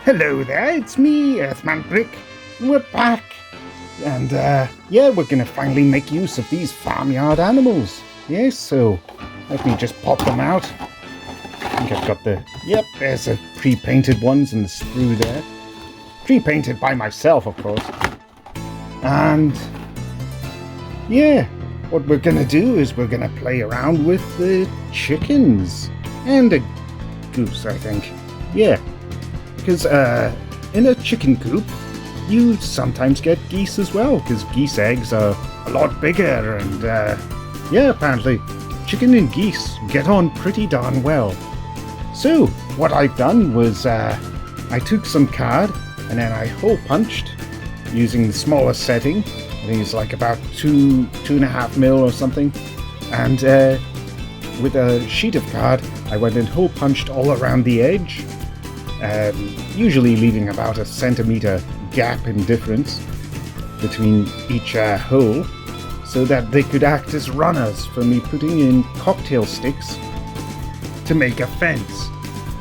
Hello there, it's me, earthmanbrick. We're back. And yeah, we're going to finally make use of these farmyard animals. Yes, so let me just pop them out. I think I've got yep, there's the pre-painted ones and the sprue there. Pre-painted by myself, of course. And yeah, what we're going to do is we're going to play around with the chickens and the goose, I think. Yeah, because in a chicken coop, you sometimes get geese as well, because geese eggs are a lot bigger, and yeah, apparently chicken and geese get on pretty darn well. So what I've done was I took some card and then I hole punched using the smallest setting. I think it's like about 2.5 mil or something, and with a sheet of card I went and hole punched all around the edge, usually leaving about a centimeter gap in difference between each hole, so that they could act as runners for me putting in cocktail sticks to make a fence.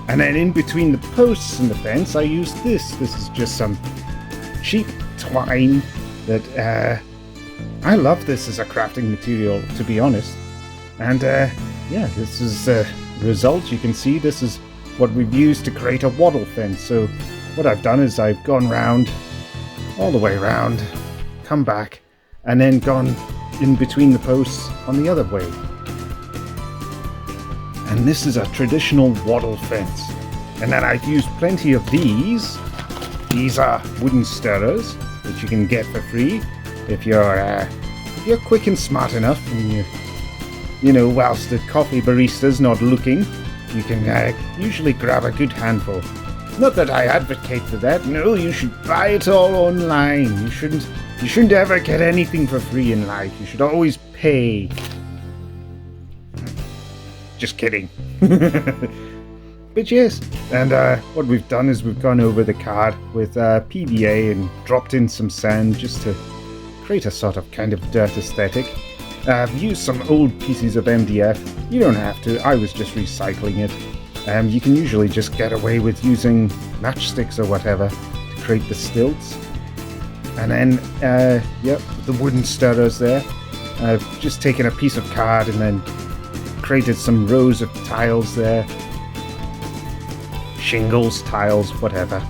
And then in between the posts and the fence I used this. This is just some cheap twine that I love this as a crafting material, to be honest. And yeah, this is the result. You can see this is what we've used to create a wattle fence. So what I've done is I've gone round, all the way round, come back, and then gone in between the posts on the other way. And this is a traditional wattle fence. And then I've used plenty of these. These are wooden stirrers that you can get for free if you're quick and smart enough, and you know, whilst the coffee barista's not looking, you can usually grab a good handful. Not that I advocate for that. No, you should buy it all online. You shouldn't ever get anything for free in life. You should always pay. Just kidding. But yes, and what we've done is we've gone over the card with PVA and dropped in some sand just to create a sort of kind of dirt aesthetic. I've used some old pieces of MDF. You don't have to, I was just recycling it. You can usually just get away with using matchsticks or whatever to create the stilts. And then, yep, the wooden stirrers there. I've just taken a piece of card and then created some rows of tiles there. Shingles, tiles, whatever.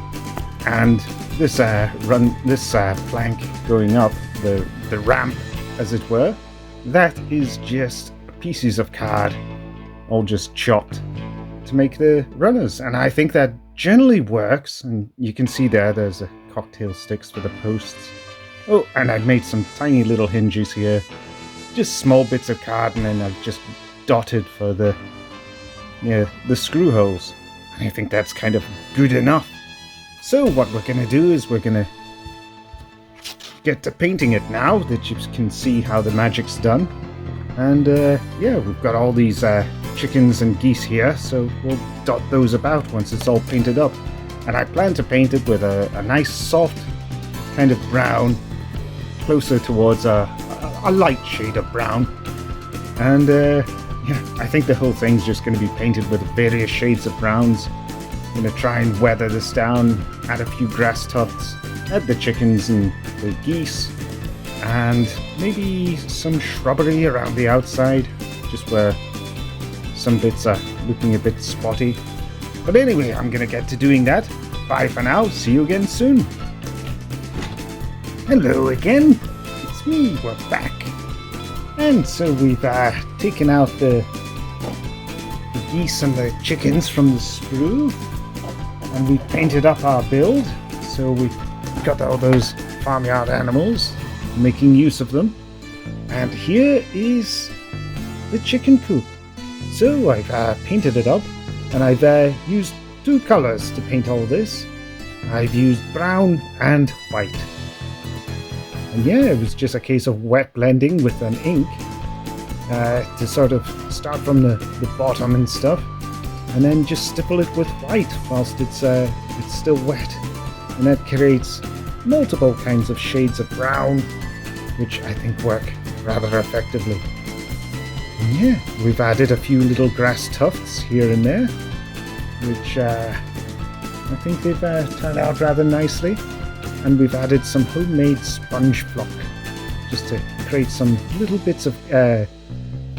And this plank going up, the ramp, as it were, that is just pieces of card, all just chopped to make the runners. And I think that generally works. And you can see there's a cocktail sticks for the posts. Oh, and I've made some tiny little hinges here, just small bits of card, and then I've just dotted for the screw holes. And I think that's kind of good enough. So what we're going to do is we're going to get to painting it now that you can see how the magic's done. And yeah, we've got all these chickens and geese here, so we'll dot those about once it's all painted up. And I plan to paint it with a nice soft kind of brown, closer towards a light shade of brown. And yeah, I think the whole thing's just going to be painted with various shades of browns. I'm going to try and weather this down, add a few grass tufts, add the chickens and the geese, and maybe some shrubbery around the outside, just where some bits are looking a bit spotty. But anyway, I'm going to get to doing that. Bye for now, see you again soon. Hello again, it's me, we're back. And so we've taken out the geese and the chickens from the sprue, and we've painted up our build. So we've got all those farmyard animals, making use of them. And here is the chicken coop. So I've painted it up, and I've used 2 colors to paint all this. I've used brown and white. And yeah, it was just a case of wet blending with an ink to sort of start from the bottom and stuff, and then just stipple it with white whilst it's still wet. And that creates multiple kinds of shades of brown, which I think work rather effectively. And yeah, we've added a few little grass tufts here and there, which I think they've turned out rather nicely. And we've added some homemade sponge flock just to create some little bits of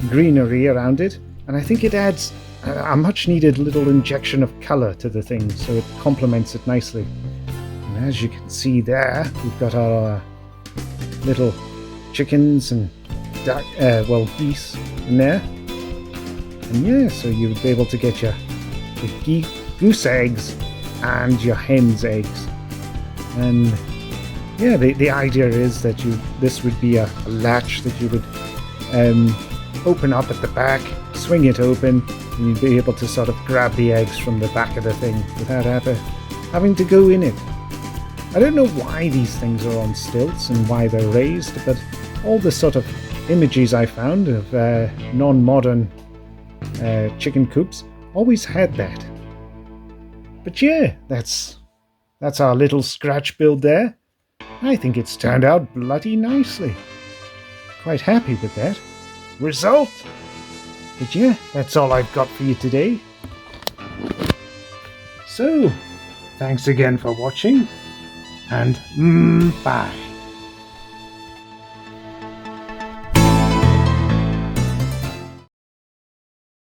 greenery around it. And I think it adds a much needed little injection of colour to the thing, so it complements it nicely. And as you can see there, we've got our little chickens and geese in there. And yeah, so you'll be able to get your goose eggs and your hen's eggs. And yeah, the idea is that this would be a latch that you would open up at the back, swing it open, and you'd be able to sort of grab the eggs from the back of the thing without having to go in it. I don't know why these things are on stilts and why they're raised, but all the sort of images I found of non-modern chicken coops always had that. But yeah, that's our little scratch build there. I think it's turned out bloody nicely. Quite happy with that result. But yeah, that's all I've got for you today. So, thanks again for watching, and bye.